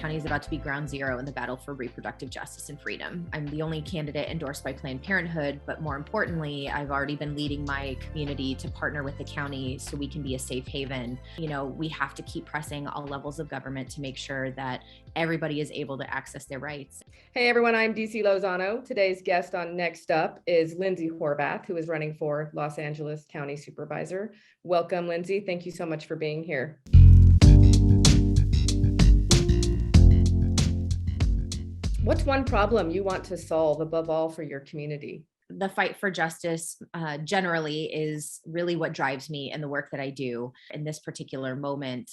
County is about to be ground zero in the battle for reproductive justice and freedom. I'm the only candidate endorsed by Planned Parenthood, but more importantly, I've already been leading my community to partner with the county so we can be a safe haven. We have to keep pressing all levels of government to make sure that everybody is able to access their rights. Hey everyone, I'm DC Lozano. Today's guest on Next Up is Lindsey Horvath, who is running for Los Angeles County Supervisor. Welcome, Lindsey. Thank you so much for being here. What's one problem you want to solve above all for your community? The fight for justice generally is really what drives me in the work that I do. In this particular moment,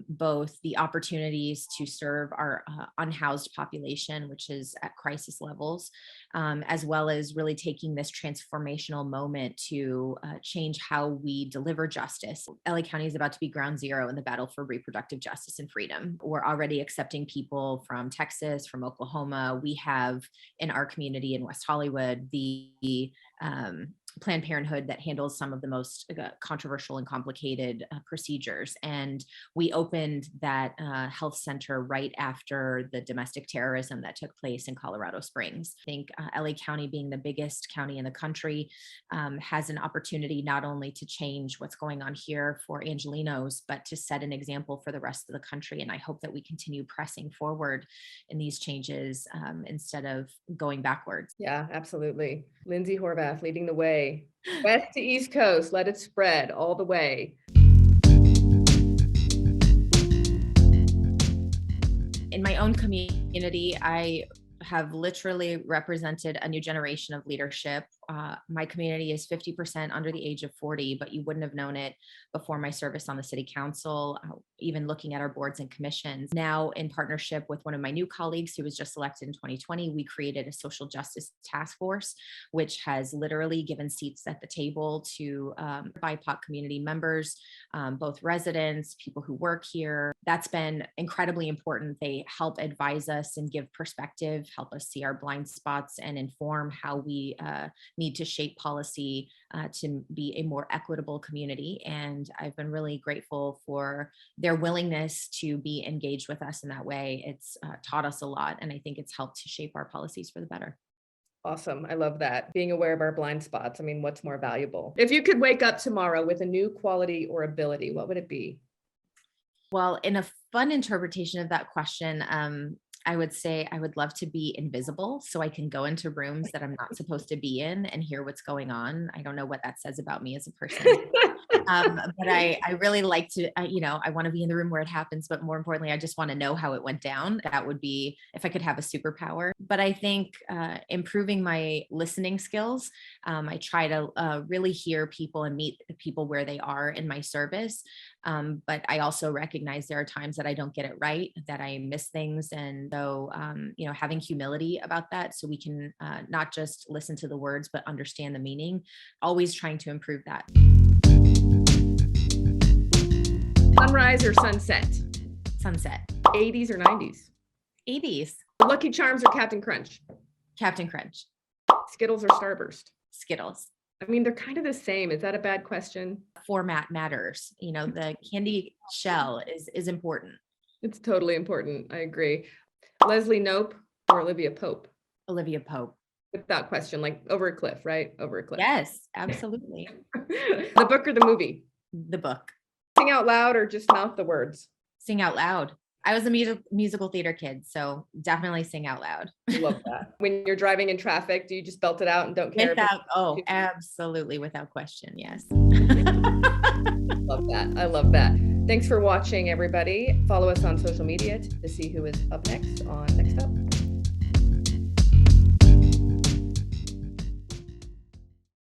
both the opportunities to serve our unhoused population, which is at crisis levels, as well as really taking this transformational moment to change how we deliver justice. LA County is about to be ground zero in the battle for reproductive justice and freedom. We're already accepting people from Texas, from Oklahoma. We have in our community in West Hollywood, the Planned Parenthood that handles some of the most controversial and complicated procedures. And we opened that health center right after the domestic terrorism that took place in Colorado Springs. I think LA County, being the biggest county in the country, has an opportunity not only to change what's going on here for Angelenos, but to set an example for the rest of the country. And I hope that we continue pressing forward in these changes instead of going backwards. Yeah, absolutely. Lindsey Horvath leading the way. West to East Coast, let it spread all the way. In my own community, I have literally represented a new generation of leadership. My community is 50% under the age of 40, but you wouldn't have known it before my service on the city council, even looking at our boards and commissions. Now, in partnership with one of my new colleagues who was just elected in 2020, we created a social justice task force, which has literally given seats at the table to BIPOC community members, both residents, people who work here. That's been incredibly important. They help advise us and give perspective, help us see our blind spots, and inform how we need to shape policy to be a more equitable community. And I've been really grateful for their willingness to be engaged with us in that way. It's taught us a lot, and I think it's helped to shape our policies for the better. Awesome. I love that. Being aware of our blind spots. I mean, what's more valuable? If you could wake up tomorrow with a new quality or ability, what would it be? Well, in a fun interpretation of that question, I would say I would love to be invisible so I can go into rooms that I'm not supposed to be in and hear what's going on. I don't know what that says about me as a person. But I really like to, I want to be in the room where it happens, but more importantly, I just want to know how it went down. That would be if I could have a superpower. But I think improving my listening skills, I try to really hear people and meet the people where they are in my service. But I also recognize there are times that I don't get it right, that I miss things. And so, having humility about that so we can not just listen to the words, but understand the meaning, always trying to improve that. Sunrise or sunset? Sunset. 80s or 90s? 80s. Lucky Charms or Captain Crunch? Captain Crunch. Skittles or Starburst? Skittles. I mean, they're kind of the same. Is that a bad question? Format matters. The candy shell is important. It's totally important. I agree. Leslie Knope or Olivia Pope? Olivia Pope. Without question, like over a cliff, right? Over a cliff. Yes, absolutely. The book or the movie? The book. Sing out loud or just mouth the words? Sing out loud. I was a musical theater kid, so definitely sing out loud. I love that. When you're driving in traffic, do you just belt it out and don't care? Absolutely, without question, yes. Love that. I love that. Thanks for watching, everybody. Follow us on social media to see who is up next on Next Up.